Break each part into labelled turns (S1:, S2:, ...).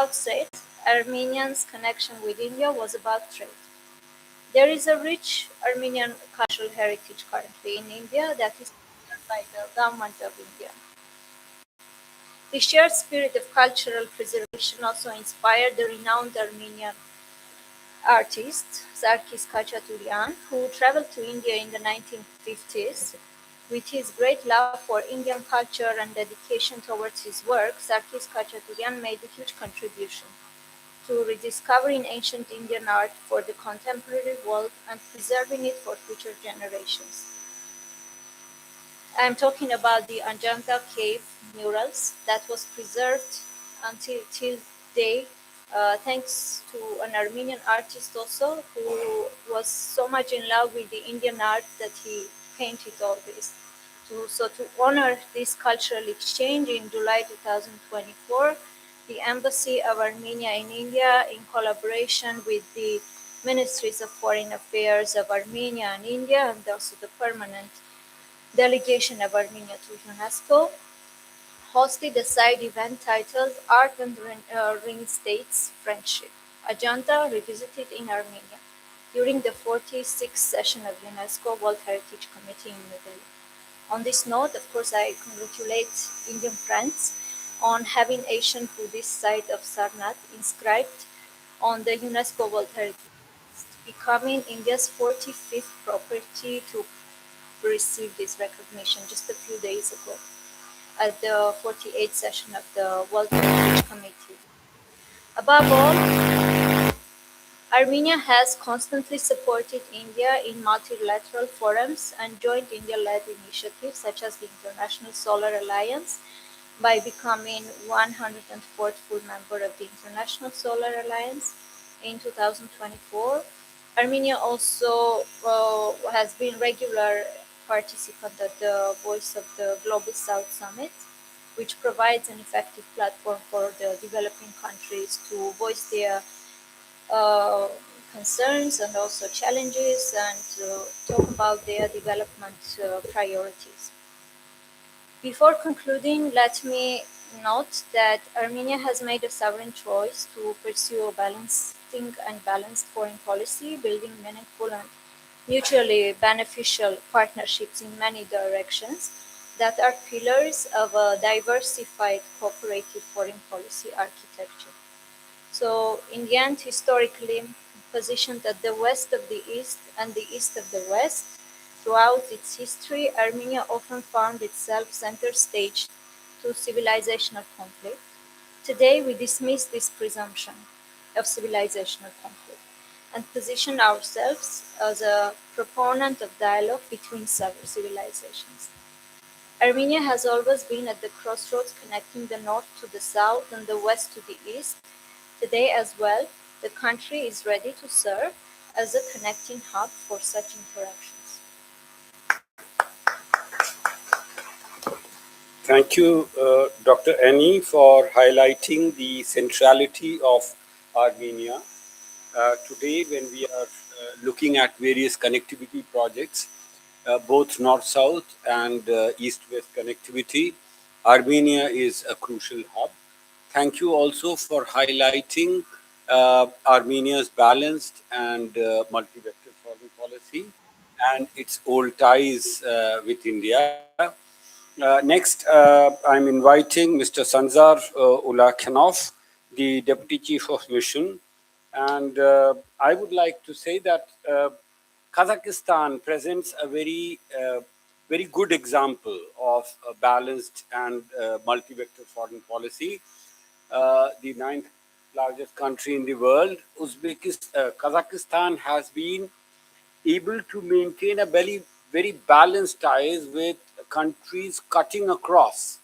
S1: outset, Armenians' connection with India was about trade. There is a rich Armenian cultural heritage currently in India that is supported by the government of India. The shared spirit of cultural preservation also inspired the renowned Armenian artist CRCAS who traveled to India in the 1950s. With his great love for Indian culture and dedication towards his work, CRCAS made a huge contribution to rediscovering ancient Indian art for the contemporary world and preserving it for future generations. I'm talking about the Ajanta cave murals that was preserved until till day, thanks to an Armenian artist also who was so much in love with the Indian art that he painted all this. To honor this cultural exchange in July 2024, the Embassy of Armenia in India, in collaboration with the Ministries of Foreign Affairs of Armenia and India, and also the permanent delegation of Armenia to UNESCO, hosted a side event titled Art and Reinstates Friendship, Ajanta Revisited in Armenia, during the 46th session of UNESCO World Heritage Committee in New Delhi. On this note, of course, I congratulate Indian friends on having ancient Buddhist site of Sarnath inscribed on the UNESCO World Heritage List, becoming India's 45th property to receive this recognition just a few days ago at the 48th session of the World Heritage Committee. Above all, Armenia has constantly supported India in multilateral forums and joint India-led initiatives such as the International Solar Alliance by becoming 104th full member of the International Solar Alliance in 2024. Armenia also has been regular participant at the Voice of the Global South Summit, which provides an effective platform for the developing countries to voice their concerns and also challenges and talk about their development priorities. Before concluding, let me note that Armenia has made a sovereign choice to pursue a balanced foreign policy, building meaningful and mutually beneficial partnerships in many directions that are pillars of a diversified cooperative foreign policy architecture. So, in the end, historically positioned at the west of the east and the east of the west, throughout its history, Armenia often found itself center stage to civilizational conflict. Today, we dismiss this presumption of civilizational conflict and position ourselves as a proponent of dialogue between several civilizations. Armenia has always been at the crossroads connecting the north to the south and the west to the east. Today as well, the country is ready to serve as a connecting hub for such interactions.
S2: Thank you, Dr. Annie, for highlighting the centrality of Armenia. Today, when we are looking at various connectivity projects, both north-south and east-west connectivity, Armenia is a crucial hub. Thank you also for highlighting Armenia's balanced and multi-vector foreign policy and its old ties with India. Next, I'm inviting Mr. Sanzar Ulakhanov, the Deputy Chief of Mission. And I would like to say that Kazakhstan presents a very good example of a balanced and multi-vector foreign policy. The ninth largest country in the world, Kazakhstan has been able to maintain a very balanced ties with countries cutting across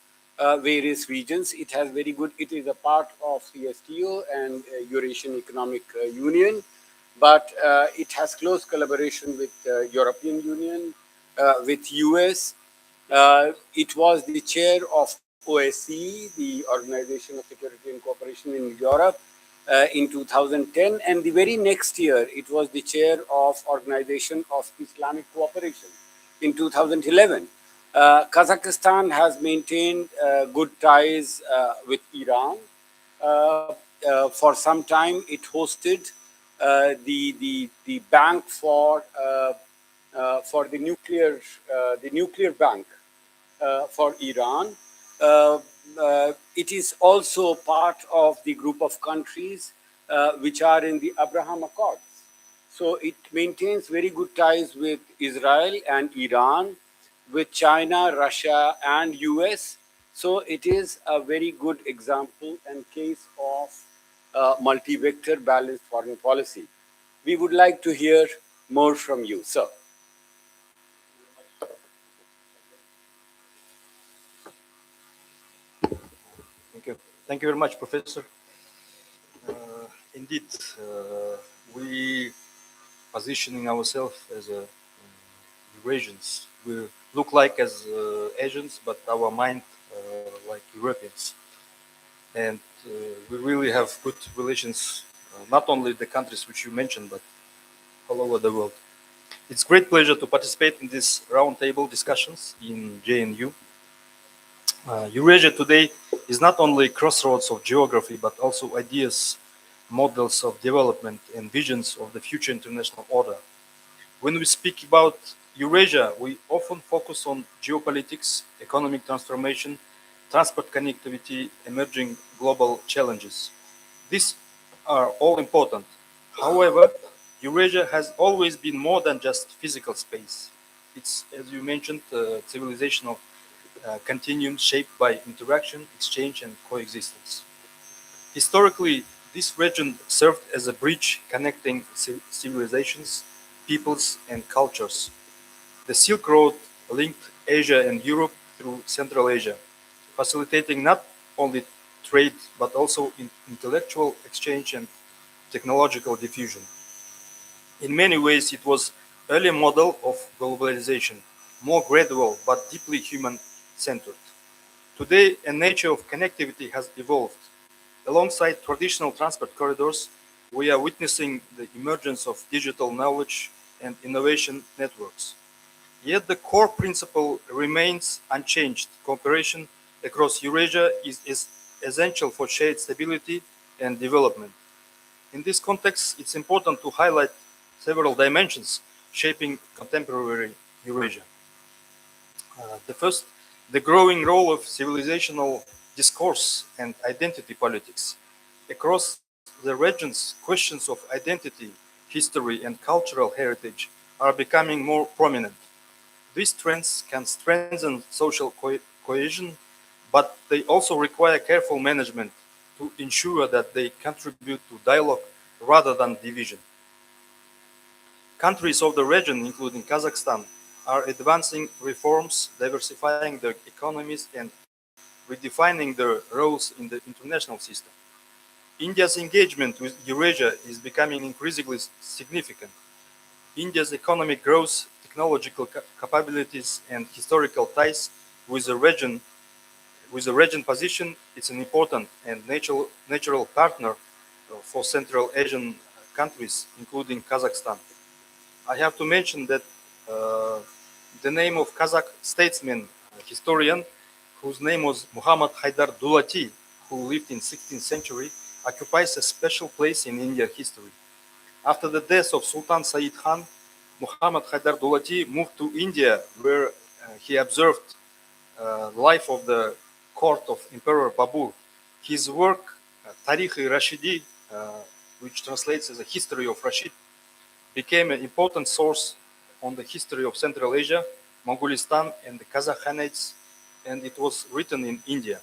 S2: various regions. It has very good, it is a part of CSTO and Eurasian Economic Union, but it has close collaboration with European Union, with US. It was the chair of OSCE, the Organization of Security and Cooperation in Europe, in 2010, and the very next year it was the chair of Organization of Islamic Cooperation in 2011. Kazakhstan has maintained good ties with Iran. for some time, it hosted the bank for the nuclear bank for Iran. It is also part of the group of countries which are in the Abraham Accords. So it maintains very good ties with Israel and Iran, with China, Russia, and US. So it is a very good example and case of multi-vector balanced foreign policy. We would like to hear more from you, sir.
S3: Thank you. Thank you very much, Professor. Indeed, we positioning ourselves as Eurasians. We look like as Asians, but our mind like Europeans. And we really have good relations, not only the countries which you mentioned, but all over the world. It's great pleasure to participate in these roundtable discussions in JNU. Eurasia today is not only crossroads of geography, but also ideas, models of development, and visions of the future international order. When we speak about Eurasia, we often focus on geopolitics, economic transformation, transport connectivity, emerging global challenges. These are all important. However, Eurasia has always been more than just physical space. It's, as you mentioned, a civilization of continuum shaped by interaction, exchange, and coexistence. Historically, this region served as a bridge connecting civilizations, peoples, and cultures. The Silk Road linked Asia and Europe through Central Asia, facilitating not only trade but also intellectual exchange and technological diffusion. In many ways, it was an early model of globalization, more gradual but deeply human-centered. Today, a nature of connectivity has evolved. Alongside traditional transport corridors, we are witnessing the emergence of digital knowledge and innovation networks. Yet the core principle remains unchanged. Cooperation across Eurasia is essential for shared stability and development. In this context, it's important to highlight several dimensions shaping contemporary Eurasia. The first, the growing role of civilizational discourse and identity politics. Across the regions, questions of identity, history, and cultural heritage are becoming more prominent. These trends can strengthen social cohesion, but they also require careful management to ensure that they contribute to dialogue rather than division. Countries of the region, including Kazakhstan, are advancing reforms, diversifying their economies, and redefining their roles in the international system. India's engagement with Eurasia is becoming increasingly significant. India's economic growth, technological capabilities, and historical ties with the region position it's an important and natural partner for Central Asian countries, including Kazakhstan. I have to mention that uh, the name of Kazakh statesman, historian, whose name was Muhammad Haydar Dulati, who lived in 16th century, occupies a special place in Indian history. After the death of Sultan Said Khan, Muhammad Haydar Dulati moved to India, where he observed life of the court of Emperor Babur. His work, Tarikh-i-Rashidi, which translates as a history of Rashid, became an important source on the history of Central Asia, Mongolistan, and the Kazakh Khanates, and it was written in India.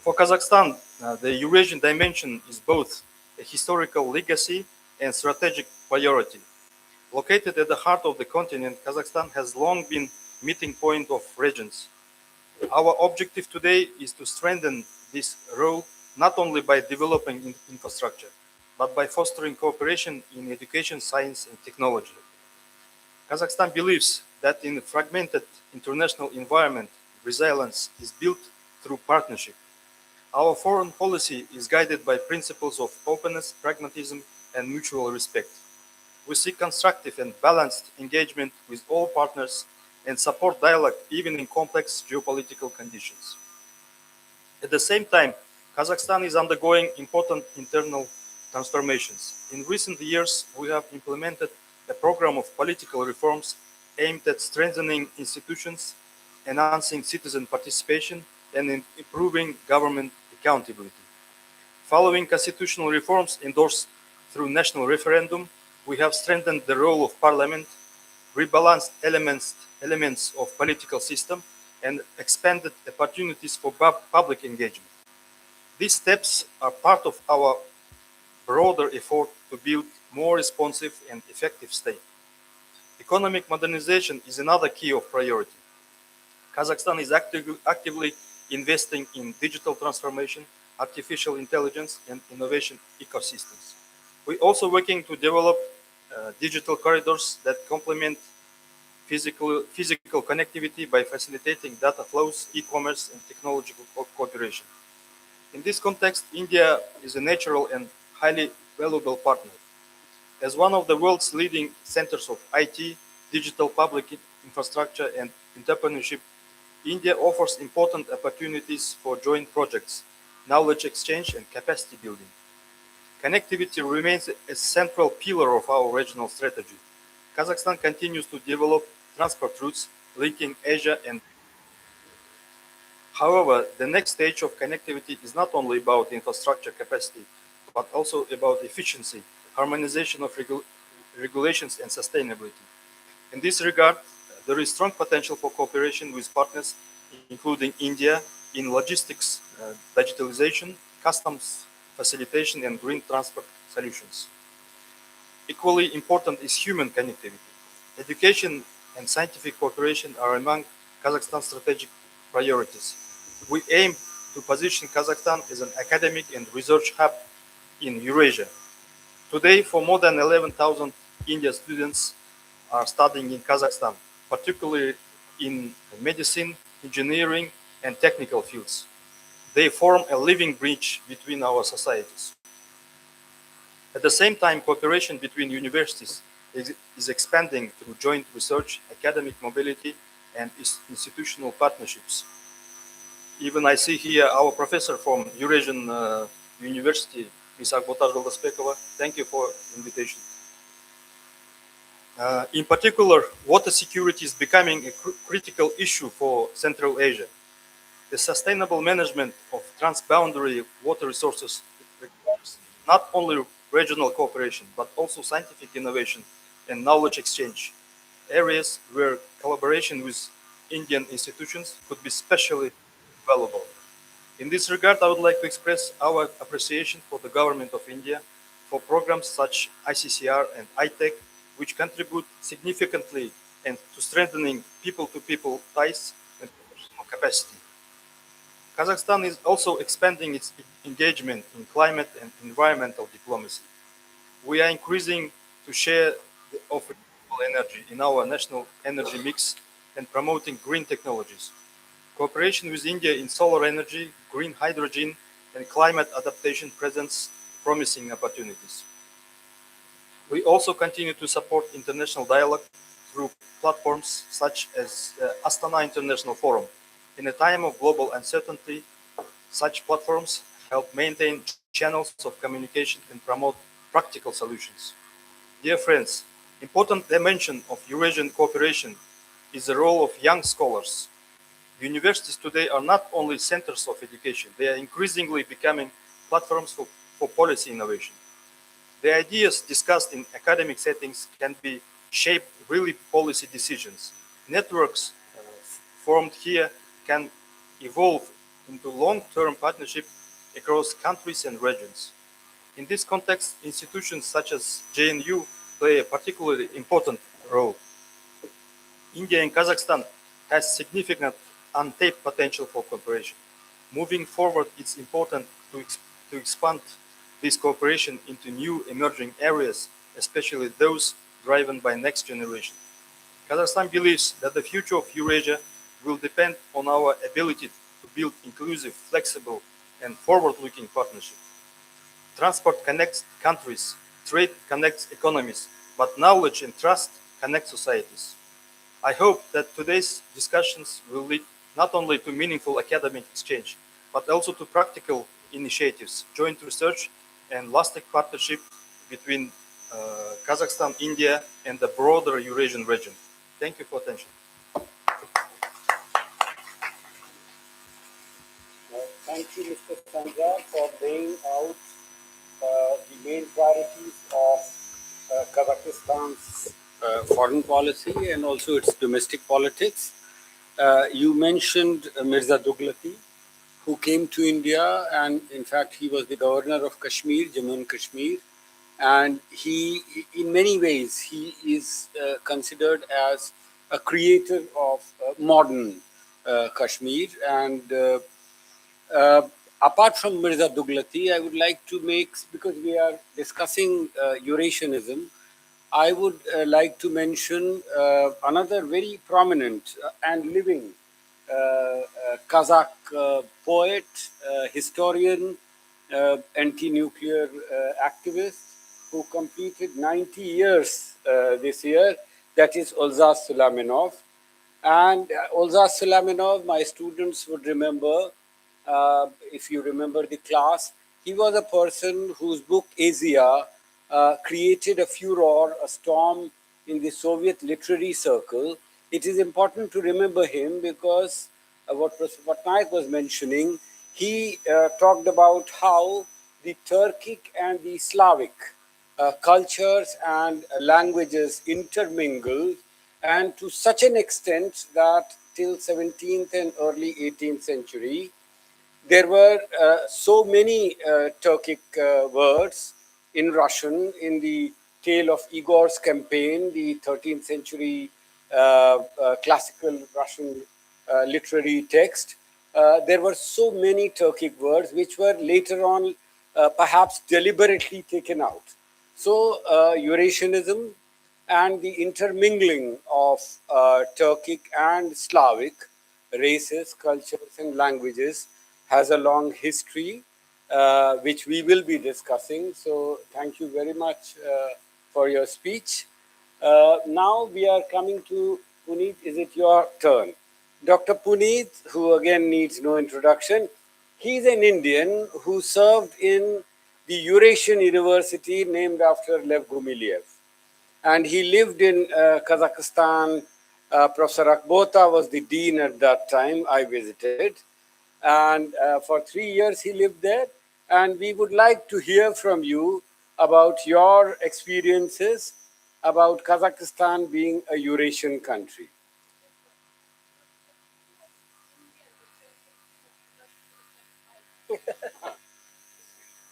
S3: For Kazakhstan, the Eurasian dimension is both a historical legacy and strategic priority. Located at the heart of the continent, Kazakhstan has long been meeting point of regions. Our objective today is to strengthen this role not only by developing infrastructure, but by fostering cooperation in education, science, and technology. Kazakhstan believes that in a fragmented international environment, resilience is built through partnership. Our foreign policy is guided by principles of openness, pragmatism, and mutual respect. We seek constructive and balanced engagement with all partners and support dialogue even in complex geopolitical conditions. At the same time, Kazakhstan is undergoing important internal transformations. In recent years, we have implemented a program of political reforms aimed at strengthening institutions, enhancing citizen participation, and improving government accountability. Following constitutional reforms endorsed through national referendum, we have strengthened the role of parliament, rebalanced elements of political system, and expanded opportunities for public engagement. These steps are part of our broader effort to build more responsive and effective state. Economic modernization is another key of priority. Kazakhstan is actively investing in digital transformation, artificial intelligence, and innovation ecosystems. We're also working to develop digital corridors that complement physical connectivity by facilitating data flows, e-commerce, and technological cooperation. In this context, India is a natural and highly valuable partner. As one of the world's leading centers of IT, digital public infrastructure, and entrepreneurship, India offers important opportunities for joint projects, knowledge exchange, and capacity building. Connectivity remains a central pillar of our regional strategy. Kazakhstan continues to develop transport routes linking Asia and. However, the next stage of connectivity is not only about infrastructure capacity, but also about efficiency, harmonization of regulations, and sustainability. In this regard, there is strong potential for cooperation with partners, including India, in logistics, digitalization, customs facilitation, and green transport solutions. Equally important is human connectivity. Education and scientific cooperation are among Kazakhstan's strategic priorities. We aim to position Kazakhstan as an academic and research hub in Eurasia. Today, for more than 11,000 Indian students are studying in Kazakhstan, particularly in medicine, engineering, and technical fields. They form a living bridge between our societies. At the same time, cooperation between universities is expanding through joint research, academic mobility, and institutional partnerships. Even I see here our professor from Eurasian University, Ms. Akbotar Joldaspekova. Thank you for invitation. In particular, water security is becoming a critical issue for Central Asia. The sustainable management of transboundary water resources requires not only regional cooperation, but also scientific innovation and knowledge exchange, areas where collaboration with Indian institutions could be especially valuable. In this regard, I would like to express our appreciation for the government of India for programs such ICCR and ITEC, which contribute significantly and to strengthening people-to-people ties and professional capacity. Kazakhstan is also expanding its engagement in climate and environmental diplomacy. We are increasing to share of renewable energy in our national energy mix and promoting green technologies. Cooperation with India in solar energy, green hydrogen, and climate adaptation presents promising opportunities. We also continue to support international dialogue through platforms such as Astana International Forum. In a time of global uncertainty, such platforms help maintain channels of communication and promote practical solutions. Dear friends, important dimension of Eurasian cooperation is the role of young scholars. Universities today are not only centers of education, they are increasingly becoming platforms for policy innovation. The ideas discussed in academic settings can be shape really policy decisions. Networks formed here can evolve into long-term partnership across countries and regions. In this context, institutions such as JNU play a particularly important role. India and Kazakhstan has significant untapped potential for cooperation. Moving forward, it's important to expand this cooperation into new emerging areas, especially those driven by next generation. Kazakhstan believes that the future of Eurasia will depend on our ability to build inclusive, flexible, and forward-looking partnership. Transport connects countries, trade connects economies, but knowledge and trust connect societies. I hope that today's discussions will lead not only to meaningful academic exchange, but also to practical initiatives, joint research, and lasting partnership between Kazakhstan, India, and the broader Eurasian region. Thank you for attention.
S2: Thank you, Mr. Sanja, for laying out the main priorities of Kazakhstan's foreign policy and also its domestic politics. You mentioned Mirza Dughlati, who came to India, and in fact, he was the governor of Kashmir, Jammu and Kashmir. And he, in many ways, he is considered as a creator of modern Kashmir. And apart from Mirza Dughlati, I would like to make, because we are discussing Eurasianism, I would like to mention another very prominent and living Kazakh poet, historian, anti-nuclear activist who completed 90 years this year, that is Olzas Suleymanov. And Olzas Suleymanov, my students would remember, if you remember the class, he was a person whose book Asia created a furor, a storm in the Soviet literary circle. It is important to remember him because what Patnaik was mentioning, he talked about how the Turkic and the Slavic cultures and languages intermingled, and to such an extent that till 17th and early 18th century, there were so many Turkic words in Russian in the tale of Igor's campaign, the 13th century classical Russian literary text. There were so many Turkic words which were later on perhaps deliberately taken out. So Eurasianism and the intermingling of Turkic and Slavic races, cultures, and languages has a long history, which we will be discussing. So thank you very much for your speech. Now we are coming to Puneet. Is it your turn? Dr. Puneet, who again needs no introduction, he's an Indian who served in the Eurasian University named after Lev Gumiliev. And he lived in Kazakhstan. Professor Akbota was the dean at that time. I visited. And for 3 years he lived there. And we would like to hear from you about your experiences about Kazakhstan being a Eurasian country.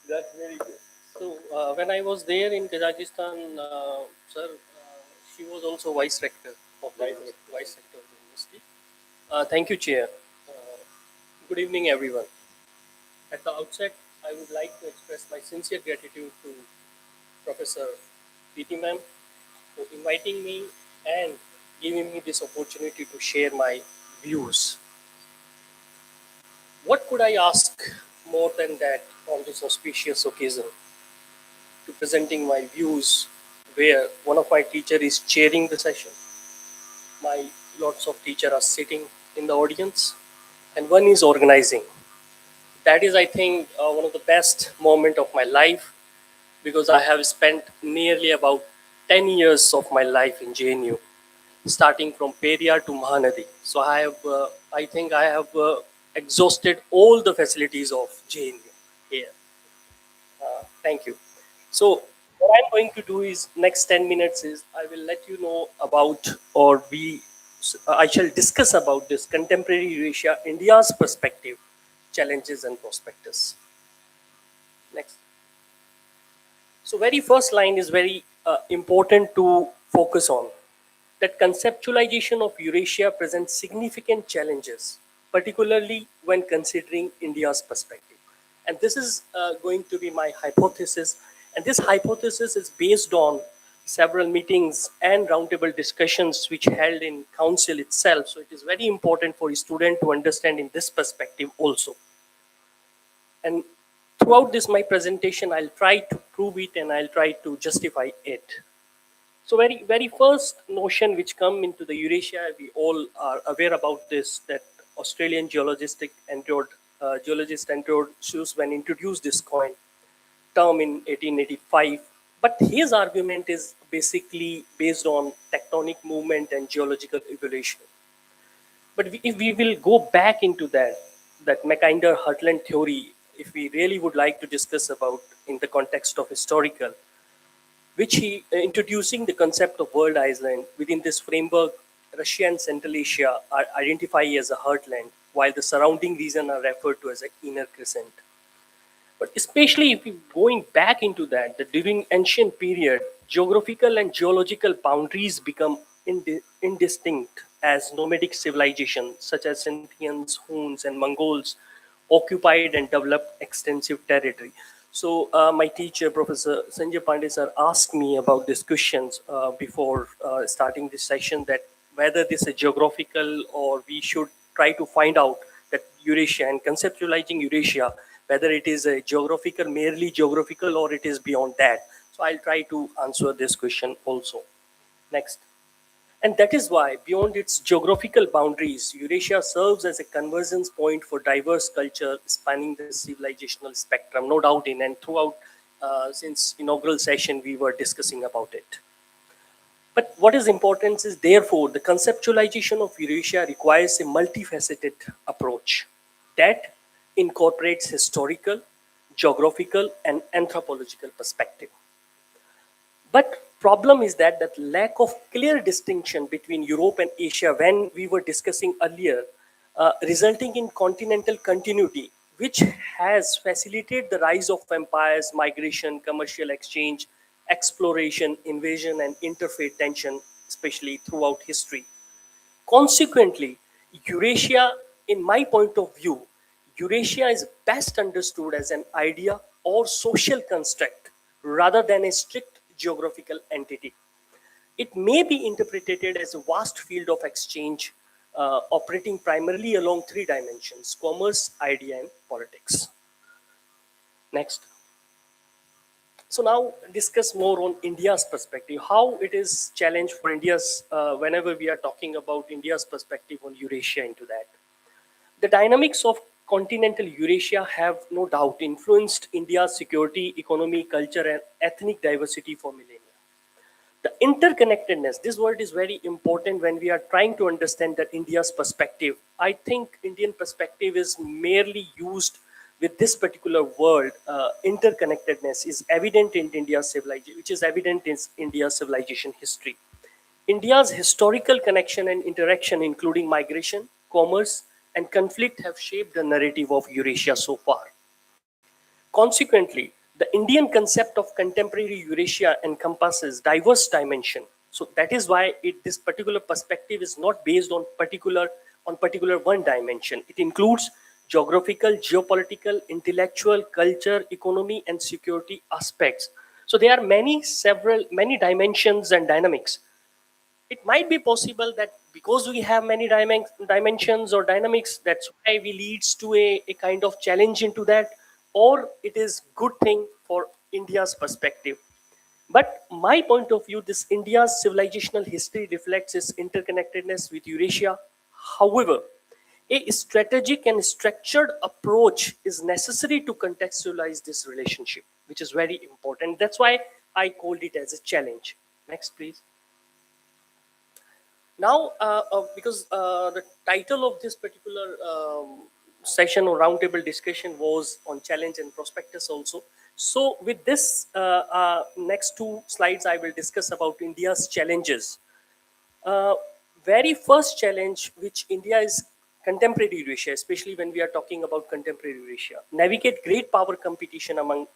S2: That's very good.
S4: So when I was there in Kazakhstan, sir, she was also vice rector of the university. Thank you, Chair. Good evening, everyone. At the outset, I would like to express my sincere gratitude to Professor Preeti ma'am for inviting me and giving me this opportunity to share my views. What could I ask more than that on this auspicious occasion? To presenting my views, where one of my teacher is chairing the session, my lots of teachers are sitting in the audience, and one is organizing. That is, I think, one of the best moment of my life, because I have spent nearly about 10 years of my life in JNU, starting from Periyar to Mahanadi. So I think I have exhausted all the facilities of JNU here. Thank you. So what I'm going to do is next 10 minutes is I will let you know about, or I shall discuss about this contemporary Eurasia, India's perspective, challenges and prospectus. Next. So very first line is very important to focus on. That conceptualization of Eurasia presents significant challenges, particularly when considering India's perspective. And this is going to be my hypothesis. And this hypothesis is based on several meetings and roundtable discussions which held in council itself. So it is very important for a student to understand in this perspective also. And throughout this my presentation, I'll try to prove it and I'll try to justify it. So very first notion which come into the Eurasia, we all are aware about this, that Australian geologistic endured geologist Andrews when introduced this term in 1885. But his argument is basically based on tectonic movement and geological evolution. But if we will go back into that Mackinder-Heartland theory, if we really would like to discuss about in the context of historical, which he introducing the concept of world island. Within this framework, Russia and Central Asia are identified as a heartland, while the surrounding region are referred to as an inner crescent. But especially if we going back into that, during ancient period, geographical and geological boundaries become indistinct as nomadic civilizations such as Scythians, Huns, and Mongols occupied and developed extensive territory. So my teacher, Professor Sanjay Pandey sir, asked me about these questions before starting this session, that whether this is geographical or we should try to find out that Eurasia and conceptualizing Eurasia, whether it is a geographical, merely geographical, or it is beyond that. So I'll try to answer this question also. Next. And that is why, beyond its geographical boundaries, Eurasia serves as a convergence point for diverse culture spanning the civilizational spectrum, no doubt in and throughout, since inaugural session, we were discussing about it. But what is important is, therefore, the conceptualization of Eurasia requires a multifaceted approach that incorporates historical, geographical, and anthropological perspective. But problem is that lack of clear distinction between Europe and Asia, when we were discussing earlier, resulting in continental continuity, which has facilitated the rise of empires, migration, commercial exchange, exploration, invasion, and interfaith tension, especially throughout history. Consequently, Eurasia, in my point of view, Eurasia is best understood as an idea or social construct rather than a strict geographical entity. It may be interpreted as a vast field of exchange operating primarily along three dimensions: commerce, idea, and politics. Next. So now discuss more on India's perspective, how it is challenge for India's, whenever we are talking about India's perspective on Eurasia into that. The dynamics of continental Eurasia have no doubt influenced India's security, economy, culture, and ethnic diversity for millennia. The interconnectedness, this word is very important when we are trying to understand that India's perspective. I think Indian perspective is merely used with this particular word. Interconnectedness is evident in India's civilization, which is evident in India's civilization history. India's historical connection and interaction, including migration, commerce, and conflict, have shaped the narrative of Eurasia so far. Consequently, the Indian concept of contemporary Eurasia encompasses diverse dimension. So that is why this particular perspective is not based on particular one dimension. It includes geographical, geopolitical, intellectual, culture, economy, and security aspects. So there are many dimensions and dynamics. It might be possible that because we have many dimensions or dynamics, that's why we leads to a kind of challenge into that, or it is good thing for India's perspective. But my point of view, this India's civilizational history reflects its interconnectedness with Eurasia. However, a strategic and structured approach is necessary to contextualize this relationship, which is very important. That's why I called it as a challenge. Next, please. Now, because the title of this particular session or roundtable discussion was on challenge and prospectus also. So with this next two slides, I will discuss about India's challenges. Very first challenge which India is contemporary Eurasia, especially when we are talking about contemporary Eurasia, navigate great power competition among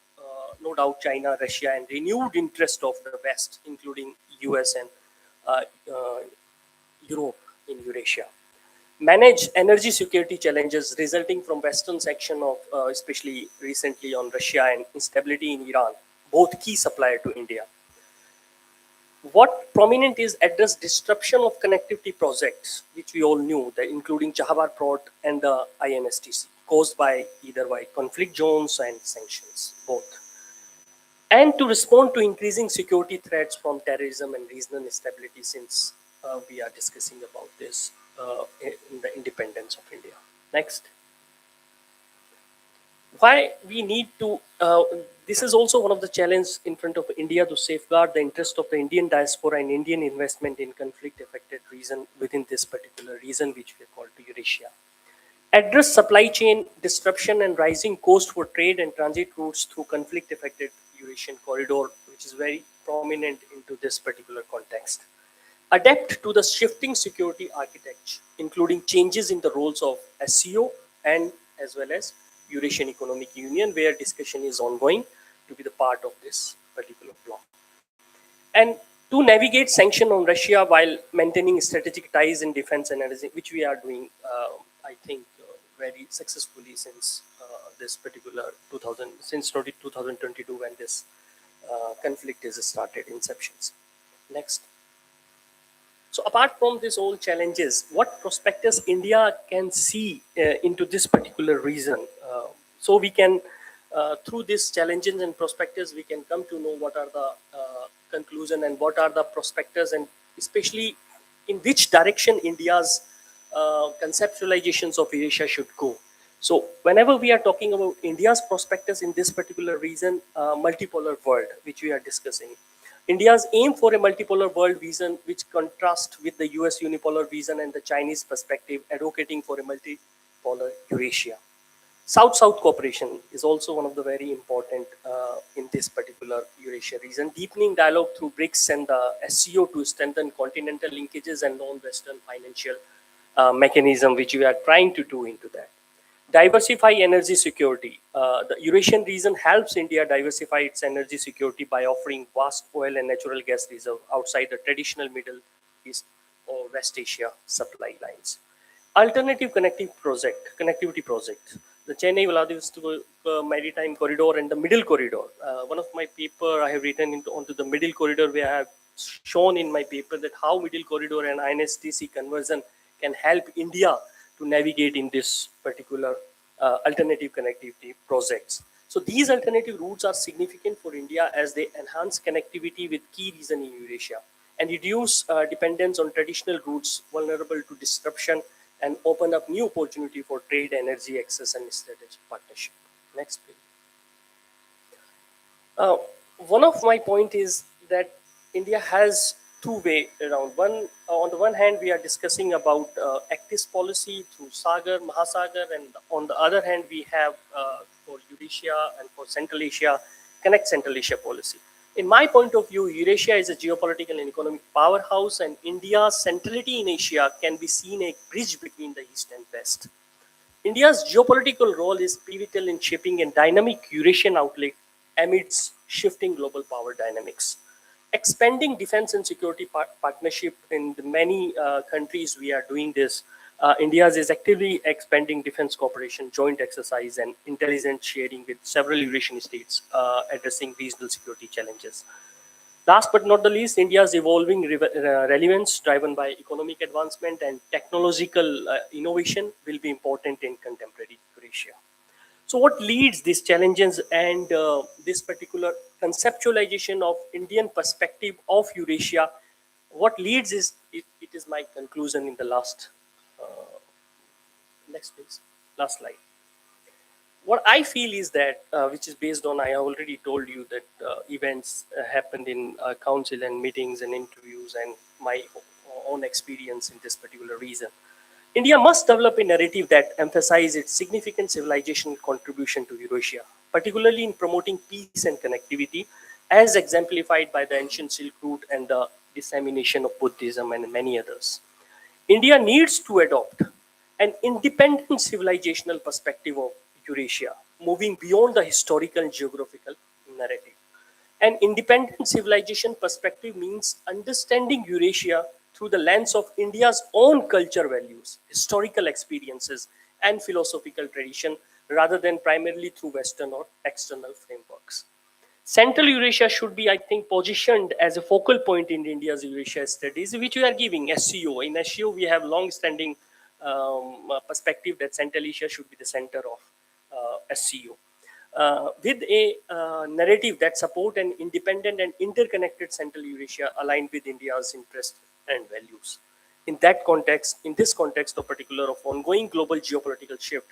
S4: no doubt China, Russia, and renewed interest of the West, including US and Europe in Eurasia. Manage energy security challenges resulting from Western action of, especially recently on Russia, and instability in Iran, both key supplier to India. What prominent is address disruption of connectivity projects, which we all knew, that including Chahabar Port and the INSTC, caused by either by conflict zones and sanctions, both. And to respond to increasing security threats from terrorism and regional instability, since we are discussing about this in the independence of India. Next. why we need to, this is also one of the challenges in front of India to safeguard the interest of the Indian diaspora and Indian investment in conflict affected region within this particular region, which we call to Eurasia. Address supply chain disruption and rising cost for trade and transit routes through conflict affected Eurasian corridor, which is very prominent into this particular context. Adapt to the shifting security architecture, including changes in the roles of SCO and as well as Eurasian Economic Union, where discussion is ongoing to be the part of this particular bloc. And to navigate sanction on Russia while maintaining strategic ties in defense and energy, which we are doing, I think, very successfully since this particular 2022 when this conflict is started inceptions. Next. So apart from these all challenges, what prospectus India can see into this particular region? So we can, through these challenges and prospectus, we can come to know what are the conclusion and what are the prospectus, and especially in which direction India's conceptualizations of Eurasia should go. So whenever we are talking about India's prospectus in this particular region, multipolar world, which we are discussing, India's aim for a multipolar world vision, which contrasts with the US unipolar vision and the Chinese perspective, advocating for a multipolar Eurasia. South-South cooperation is also one of the very important in this particular Eurasia region. Deepening dialogue through BRICS and the SCO to strengthen continental linkages and non-Western financial mechanism, which we are trying to do into that. Diversify energy security. The Eurasian region helps India diversify its energy security by offering vast oil and natural gas reserve outside the traditional Middle East or West Asia supply lines. Alternative connectivity project. The Chennai-Vladivostok Maritime Corridor and the Middle Corridor. One of my paper I have written onto the Middle Corridor, where I have shown in my paper that how Middle Corridor and INSTC conversion can help India to navigate in this particular alternative connectivity projects. So these alternative routes are significant for India as they enhance connectivity with key regions in Eurasia and reduce dependence on traditional routes vulnerable to disruption and open up new opportunity for trade, energy access, and strategic partnership. Next, please. One of my point is that India has two way around. One, on the one hand, we are discussing about Actis policy through Sagar, Mahasagar, and on the other hand, we have for Eurasia and for Central Asia, Connect Central Asia policy. In my point of view, Eurasia is a geopolitical and economic powerhouse, and India's centrality in Asia can be seen a bridge between the East and West. India's geopolitical role is pivotal in shaping a dynamic Eurasian outlook amidst shifting global power dynamics. Expanding defense and security partnership in the many countries we are doing this. India is actively expanding defense cooperation, joint exercise, and intelligence sharing with several Eurasian states addressing regional security challenges. Last but not the least, India's evolving relevance driven by economic advancement and technological innovation will be important in contemporary Eurasia. So what leads these challenges and this particular conceptualization of Indian perspective of Eurasia, what leads is, it is my conclusion in the last, next please, last slide. What I feel is that, which is based on, I already told you that events happened in council and meetings and interviews and my own experience in this particular region. India must develop a narrative that emphasizes its significant civilizational contribution to Eurasia, particularly in promoting peace and connectivity, as exemplified by the ancient Silk Route and the dissemination of Buddhism and many others. India needs to adopt an independent civilizational perspective of Eurasia, moving beyond the historical and geographical narrative. An independent civilization perspective means understanding Eurasia through the lens of India's own culture values, historical experiences, and philosophical tradition, rather than primarily through Western or external frameworks. Central Eurasia should be, I think, positioned as a focal point in India's Eurasia studies, which we are giving SCO. In SCO, we have long-standing perspective that Central Asia should be the center of SCO. With a narrative that support an independent and interconnected Central Eurasia aligned with India's interests and values. In that context, in this context of particular of ongoing global geopolitical shift,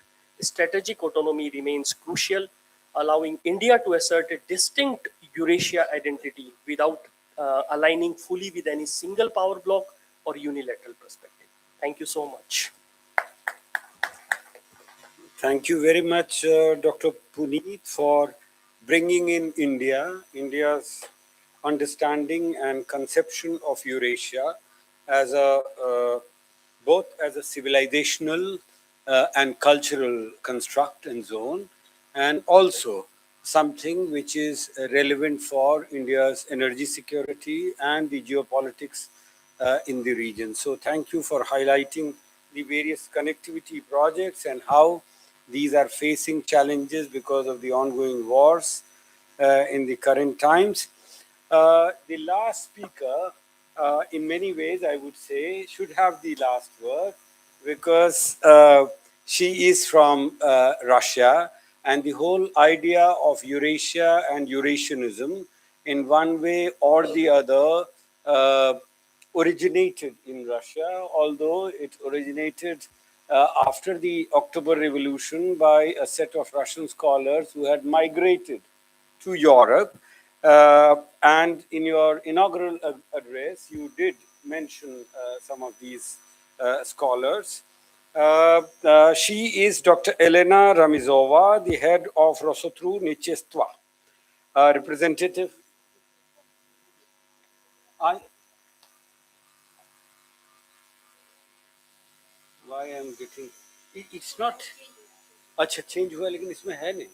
S4: strategic autonomy remains crucial, allowing India to assert a distinct Eurasia identity without aligning fully with any single power bloc or unilateral perspective. Thank you so much.
S2: Thank you very much, Dr. Puneet, for bringing in India's understanding and conception of Eurasia as both as a civilizational and cultural construct and zone, and also something which is relevant for India's energy security and the geopolitics in the region. So thank you for highlighting the various connectivity projects and how these are facing challenges because of the ongoing wars in the current times. The last speaker, in many ways, I would say, should have the last word because she is from Russia, and the whole idea of Eurasia and Eurasianism, in one way or the other, originated in Russia, although it originated after the October Revolution by a set of Russian scholars who had migrated to Europe. And in your inaugural address, you did mention some of these scholars. She is Dr. Elena Ramizova, the head of Rosotru Nichestva, representative. Why I'm getting it's not अच्छा change हुआ लेकिन इसमें है नहीं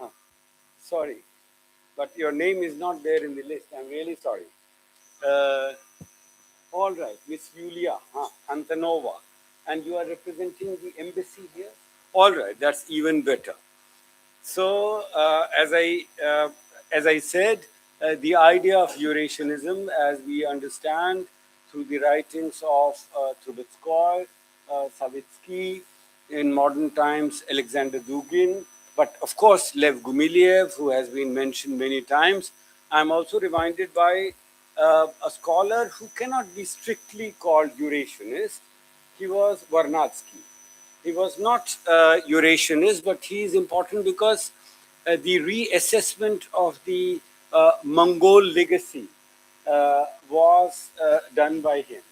S2: हाँ sorry but your name is not there in the list. I'm really sorry. All right, Miss Yulia Antonova, and you are representing the embassy here. All right, that's even better. So, as I said, the idea of Eurasianism, as we understand through the writings of Trubetskoy, Savitsky, in modern times, Alexander Dugin, but of course, Lev Gumiliev, who has been mentioned many times. I'm also reminded by a scholar who cannot be strictly called Eurasianist. He was Vernadsky. He was not Eurasianist, but he is important because the reassessment of the Mongol legacy was done by him.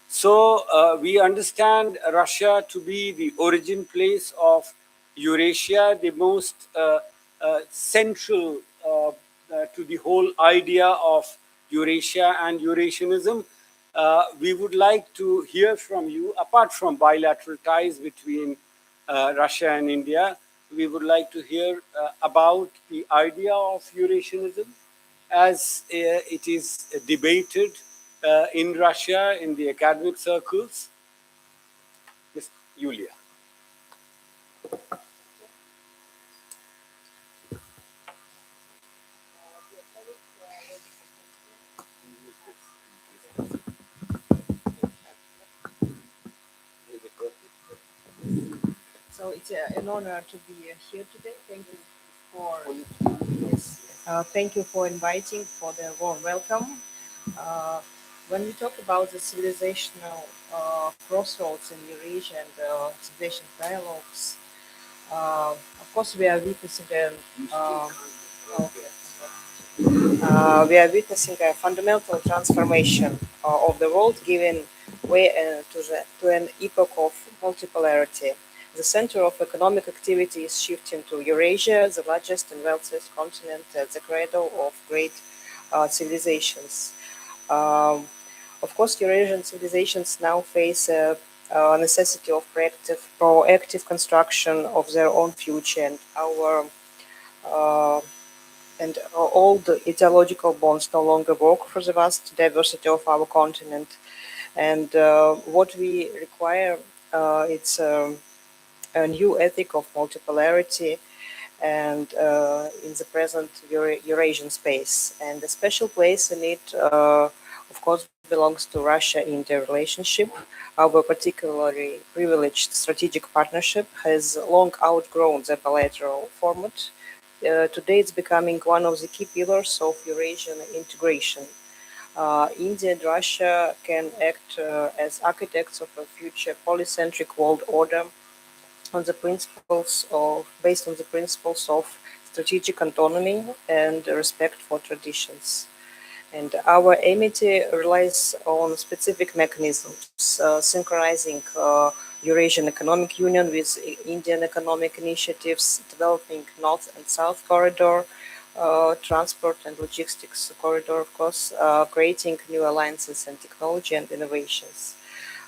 S2: So we understand Russia to be the origin place of Eurasia, the most central to the whole idea of Eurasia and Eurasianism. We would like to hear from you, apart from bilateral ties between Russia and India, we would like to hear about the idea of Eurasianism as it is debated in Russia in the academic circles. Ms. Yulia.
S5: So it's an honor to be here today. Thank you for thank you for inviting, for the warm welcome. When we talk about the civilizational crossroads in Eurasia and civilization dialogues, of course we are witnessing a fundamental transformation of the world, giving way to an epoch of multipolarity. The center of economic activity is shifting to Eurasia, the largest and wealthiest continent, the cradle of great civilizations. Of course, Eurasian civilizations now face a necessity of proactive construction of their own future, and all the ideological bonds no longer work for the vast diversity of our continent. And what we require, it's a new ethic of multipolarity and in the present Eurasian space. And a special place in it, of course, belongs to Russia-India relationship. Our particularly privileged strategic partnership has long outgrown the bilateral format. Today it's becoming one of the key pillars of Eurasian integration. India and Russia can act as architects of a future polycentric world order on the principles of based on the principles of strategic autonomy and respect for traditions. And our amity relies on specific mechanisms, synchronizing Eurasian Economic Union with Indian economic initiatives, developing North and South corridor, transport and logistics corridor, of course, creating new alliances and technology and innovations.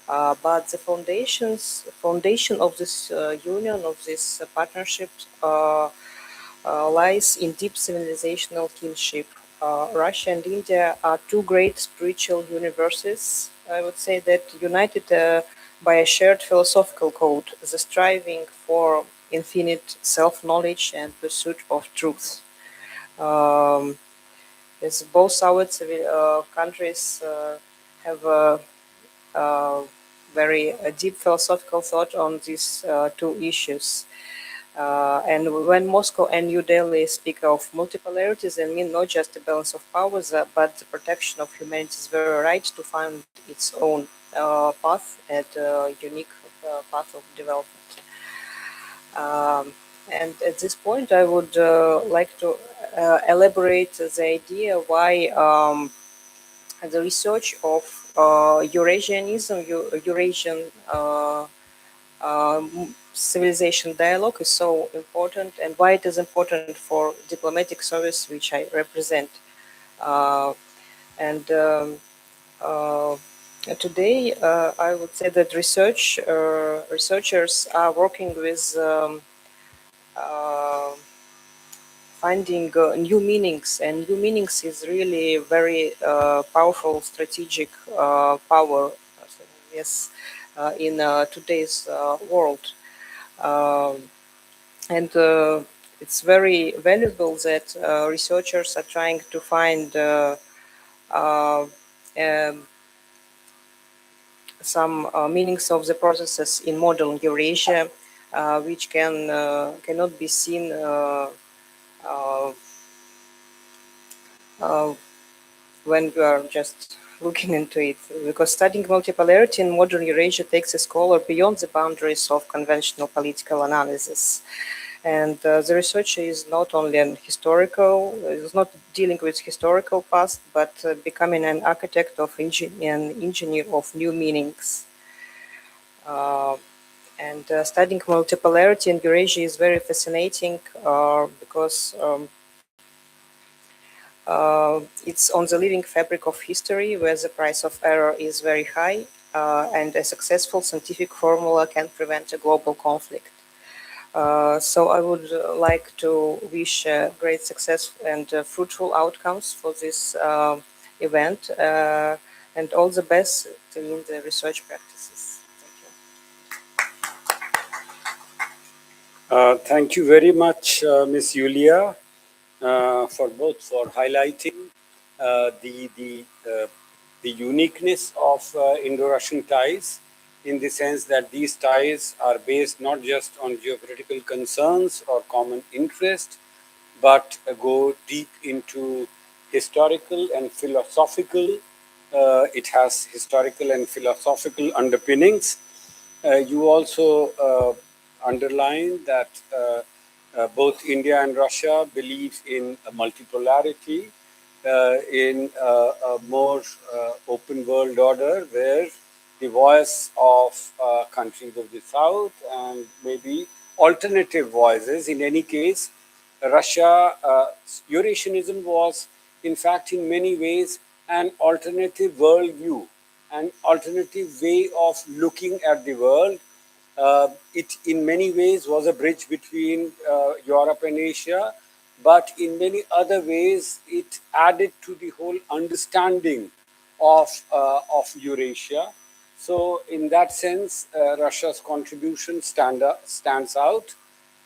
S5: But the foundation of this union, of this partnership, lies in deep civilizational kinship. Russia and India are two great spiritual universes, I would say, that united by a shared philosophical code, the striving for infinite self-knowledge and pursuit of truth. Um, as both our countries have a very deep philosophical thought on these two issues. And when Moscow and New Delhi speak of multipolarities, they mean not just the balance of powers, but the protection of humanity's very right to find its own path and unique path of development. And at this point, I would like to elaborate the idea why the research of Eurasianism, Eurasian civilization dialogue is so important, and why it is important for diplomatic service, which I represent. Uh, and Today, I would say that researchers are working with finding new meanings, and new meanings is really very powerful strategic power. Yes, in today's world. Um, and It's very valuable that researchers are trying to find um, some meanings of the processes in modern Eurasia, which cannot be seen uh, uh, when you are just looking into it. Because studying multipolarity in modern Eurasia takes a scholar beyond the boundaries of conventional political analysis. And the research is not only is not dealing with historical past, but becoming an architect of an engineer of new meanings. Uh, and Studying multipolarity in Eurasia is very fascinating because it's on the living fabric of history, where the price of error is very high, and a successful scientific formula can prevent a global conflict. So I would like to wish great success and fruitful outcomes for this event, and all the best in the research practices. Thank you.
S2: Thank you very much, Ms. Yulia, for highlighting the uniqueness of Indo-Russian ties, in the sense that these ties are based not just on geopolitical concerns or common interest, but go deep into historical and philosophical. It has historical and philosophical underpinnings. You also underlined that both India and Russia believe in a multipolarity, in a more open world order, where the voice of countries of the South and maybe alternative voices. In any case, Russia, Eurasianism was, in fact, in many ways, an alternative worldview, an alternative way of looking at the world. It, in many ways, was a bridge between Europe and Asia, but in many other ways, it added to the whole understanding of Eurasia. So, in that sense, Russia's contribution stands out,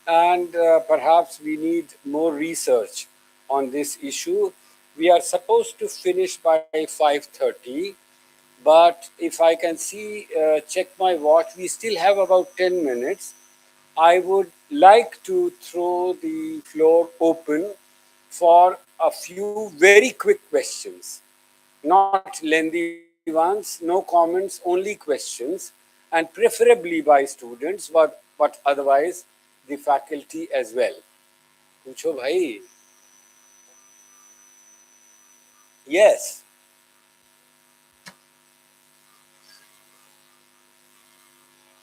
S2: and perhaps we need more research on this issue. We are supposed to finish by 5:30, but if I can check my watch, we still have about 10 minutes. I would like to throw the floor open for a few very quick questions, not lengthy ones, no comments, only questions, and preferably by students, but but otherwise the faculty as well. Pucho bhai. Yes.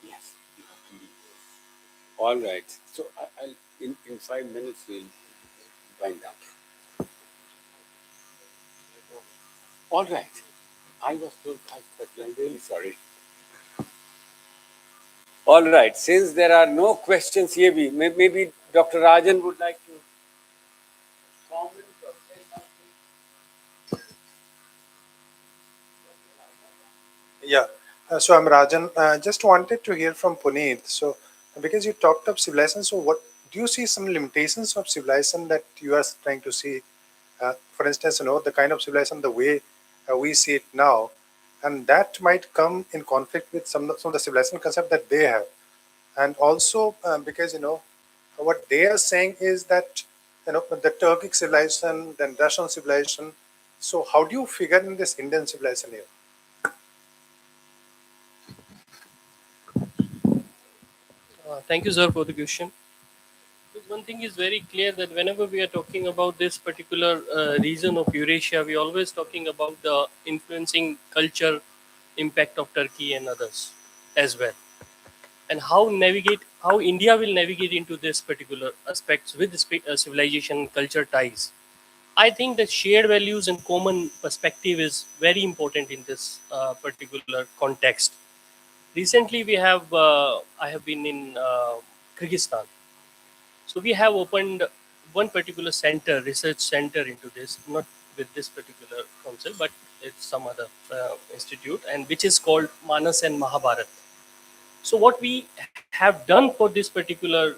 S2: Yes. All right. So I'll in 5 minutes we'll wind up. All right. I was told 5:30. I'm really sorry. All right. Since there are no questions here, maybe Dr. Rajan would like to comment or say something.
S6: Yeah. So I'm Rajan. Just wanted to hear from Puneet. So because you talked of civilization, so what do you see some limitations of civilization that you are trying to see? For instance, the kind of civilization, the way we see it now, and that might come in conflict with some of the civilization concept that they have. And also because what they are saying is that the Turkic civilization, then Russian civilization. So how do you figure in this Indian civilization here?
S4: Thank you, sir, for the question. Because one thing is very clear that whenever we are talking about this particular region of Eurasia, we are always talking about the influencing culture impact of Turkey and others as well, and how India will navigate into this particular aspects with the civilization culture ties. I think that shared values and common perspective is very important in this particular context. Recently, I have been in Kyrgyzstan. So we have opened one particular center, research center into this, not with this particular concept, but it's some other institute, and which is called Manas and Mahabharat. So what we have done for this particular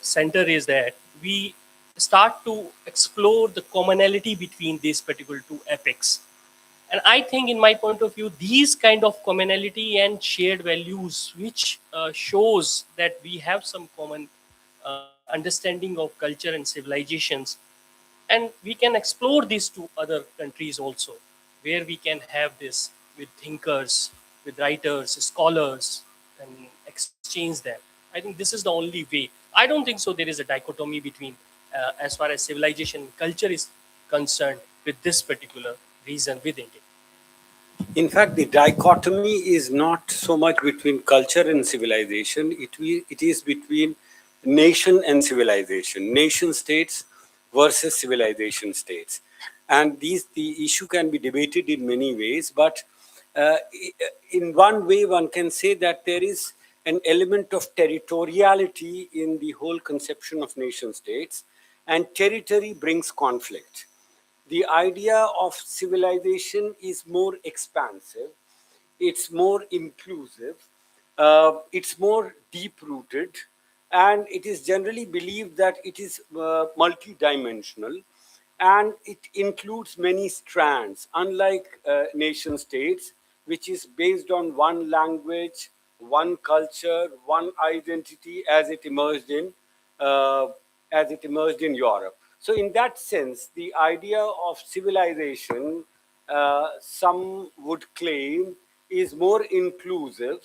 S4: center is that we start to explore the commonality between these particular two epics. And I think, in my point of view, these kind of commonality and shared values, which shows that we have some common understanding of culture and civilizations, and we can explore these to other countries also, where we can have this with thinkers, with writers, scholars, and exchange them. I think this is the only way. I don't think so there is a dichotomy between as far as civilization and culture is concerned with this particular reason with India.
S2: In fact, the dichotomy is not so much between culture and civilization. It is between nation and civilization, nation states versus civilization states. And the issue can be debated in many ways, but in one way, one can say that there is an element of territoriality in the whole conception of nation states, and territory brings conflict. The idea of civilization is more expansive, it's more inclusive, it's more deep rooted, and it is generally believed that it is multidimensional, and it includes many strands, unlike nation states, which is based on one language, one culture, one identity uh, as it emerged in Europe. So, in that sense, the idea of civilization, some would claim, is more inclusive,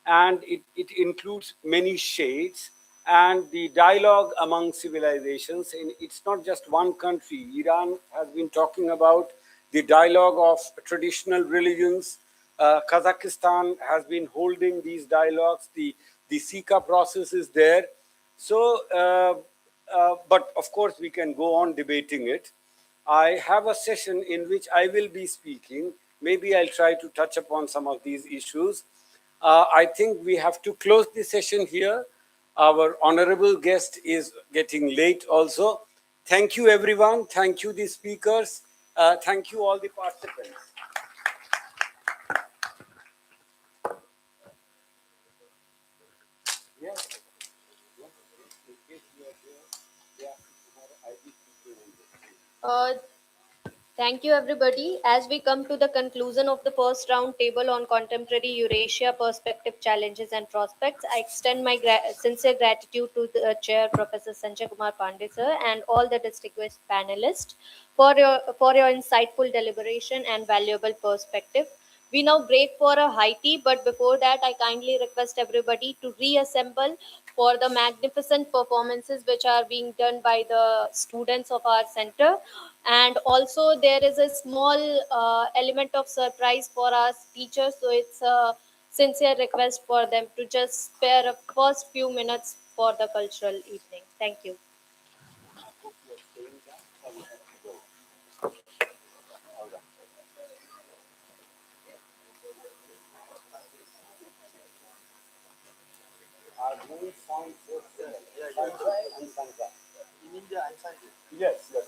S2: and it includes many shades, and the dialogue among civilizations. And it's not just one country. Iran has been talking about the dialogue of traditional religions. Kazakhstan has been holding these dialogues. The CRCAS process is there. So, but of course, we can go on debating it. I have a session in which I will be speaking. Maybe I'll try to touch upon some of these issues. I think we have to close the session here. Our honorable guest is getting late also. Thank you, everyone. Thank you, the speakers. Thank you, all the participants. Yes. In case you are here, day after tomorrow, I will keep you on this.
S1: Thank you, everybody. As we come to the conclusion of the first round table on contemporary Eurasia perspective, challenges, and prospects, I extend my sincere gratitude to the chair, Professor Sanjay Kumar Pandey, sir, and all the distinguished panelists for your insightful deliberation and valuable perspective. We now break for a high tea, but before that, I kindly request everybody to reassemble for the magnificent performances which are being done by the students of our center. And also there is a small element of surprise for our teachers, so it's a sincere request for them to just spare a first few minutes for the cultural evening. Thank you.
S2: Yes, yes.